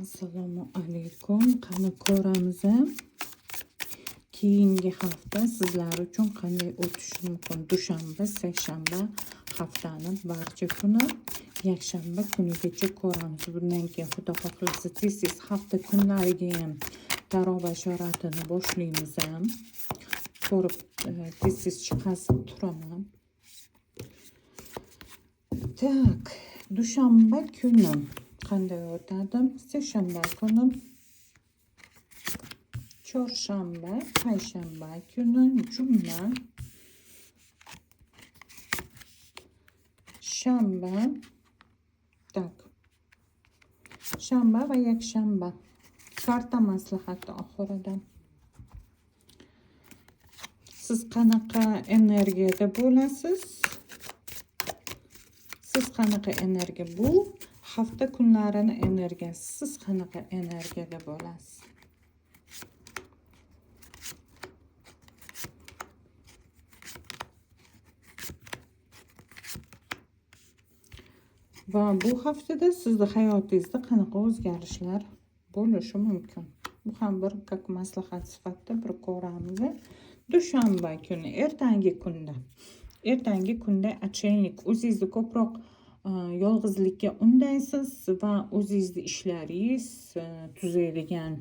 Assalomu alaykum. Qani ko'ramiz. Keyingi hafta sizlar uchun qanday o'tishi mumkin? Dushanba, seshanba haftaning barcha kuni, yakshanba kunigacha ko'ramiz. Bundan keyin Xudo xohlasa tez hafta kunlariga ham tarot bashoratini boshlaymiz. Ko'rib tez chiqasib turaman. Tak, dushanba kuni qanday o'tadi? Seshanba kuni, chorshanba, payshanba kuni, juma, shanba, tak, shanba va yakshanba. Karta maslahati oxirida. Siz qanaqa energiyada bo'lasiz? Siz qanaqa energiya bu? Hafta kunlarini energiyasi. Siz qanaqa energiyada bo'lasiz? Va bu haftada sizni hayotingizda qanaqa o'zgarishlar bo'lishi mumkin? Bu ham bir maslahat sifatida bir ko'ramiz. Dushanba kuni, ertangi kunda achenlik, o'zingizni ko'proq yolg'izlikka undaysiz va o'zingizni ishlaringiz, tuzaydigan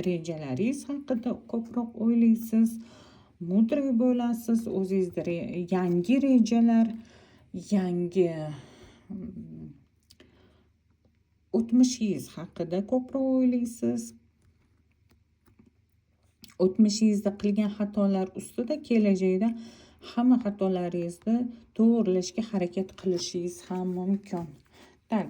rejalaringiz haqida ko'proq o'ylaysiz, mudriy bo'lasiz, o'zingizda yangi rejalar, yangi o'tmishingiz haqida ko'proq o'ylaysiz. O'tmishingizda qilgan xatolar ustida kelajakda hamma xatolaringizni to'g'rilashga harakat qilishingiz ham mumkin. Tak,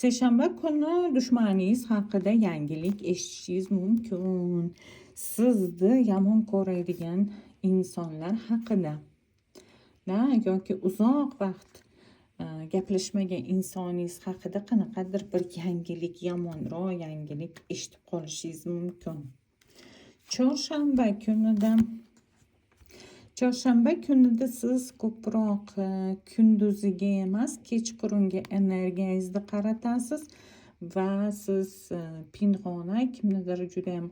seshanba kuni dushmaningiz haqida yangilik eshitishingiz mumkin. Sizni yomon ko'radigan insonlar haqida, yoki uzoq vaqt gaplashmagan insoningiz haqida qanaqadir bir yangilik, yomonroq yangilik eshitib qolishingiz mumkin. Chorshanba kunida siz ko'proq kunduziga emas, kechqurungi energiyangizni qaratasiz va siz pinhona kimnidir juda ham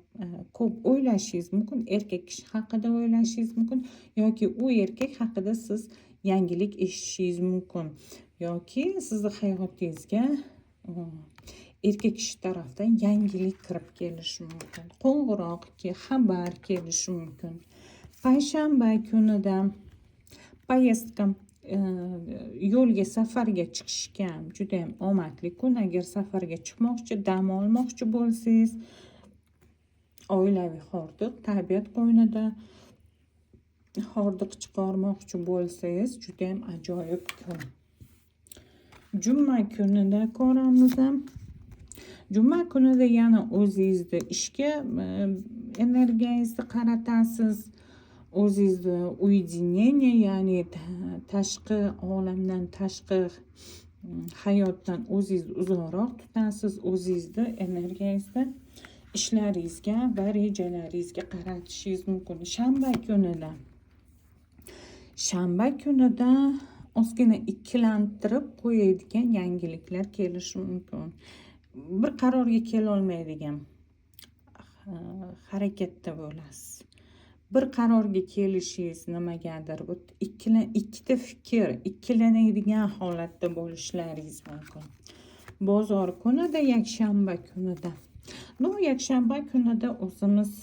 ko'p o'ylashingiz mumkin. Erkak kishi haqida o'ylashingiz mumkin yoki u erkak haqida siz yangilik eshitishingiz mumkin. Yoki sizni hayotingizga erkak kishi tarafdan yangilik kirib kelishi mumkin. Qo'ng'iroq, xabar kelishi mumkin. Payshanba kunida poyezdka, yo'lga, safarga chiqishga juda ham omadli kun. Agar safarga chiqmoqchi, dam olmoqchi bo'lsangiz, oilaviy hordiq, tabiat qo'ynida hordiq chiqarmoqchi bo'lsangiz, juda ham ajoyib kun. Juma kunida ko'ramiz. Juma kunida yana o'zingizni ishga energiyangizni qaratasiz. O'zingizni uydinение, ya'ni tashqi olamdan, tashqi hayotdan o'zingizni uzoqroq tutasiz. O'zingizni energiyangizni ishlaringizga va rejalaringizga qaratishingiz mumkin. Shanba kunida ozgina ikkilantirib qo'yadigan yangiliklar kelishi mumkin. Bir qarorga kela olmaydigan harakatda bo'lasiz. Bir qarorga kelishingiz nimagadir, bu ikkita fikr, ikkilanadigan holatda bo'lishlaringiz mumkin. Bozor kunida, yakshanba kunida. Yakshanba kunida o'zimiz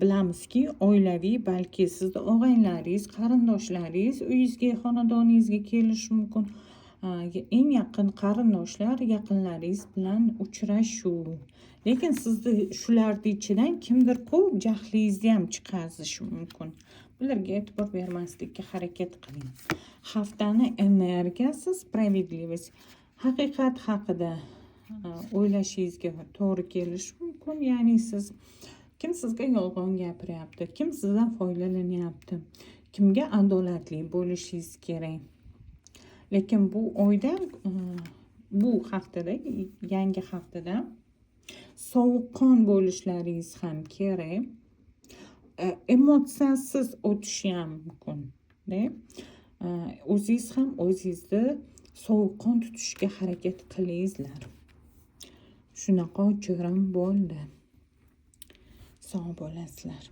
bilamizki, oilaviy, balki sizni og'aylaringiz, qarindoshlaringiz uyingizga, xonadoningizga kelishi mumkin. Eng yaqin qarindoshlar, yaqinlaringiz bilan uchrashuv. Lekin sizni shularning ichidan kimdir ko'p jahlingizni ham chiqarishi mumkin. Bularga e'tibor bermaslikka harakat qiling. Haftani energiyasi, spravедливость, haqiqat haqida o'ylashingizga to'g'ri kelishi mumkin. Ya'ni kim sizga yolg'on gapiryapti, kim sizdan foydalanyapti, kimga adolatli bo'lishingiz kerak. Lekin bu oyda, bu haftada, yangi haftada sovuqqon bo'lishlaringiz ham kerak. Emotsiyasiz o'tishi ham mumkin. O'zingiz ham o'zingizni sovuqqon tutishga harakat qilingizlar. Shunaqa o'chirim bo'ldi. Sog' bo'lasizlar.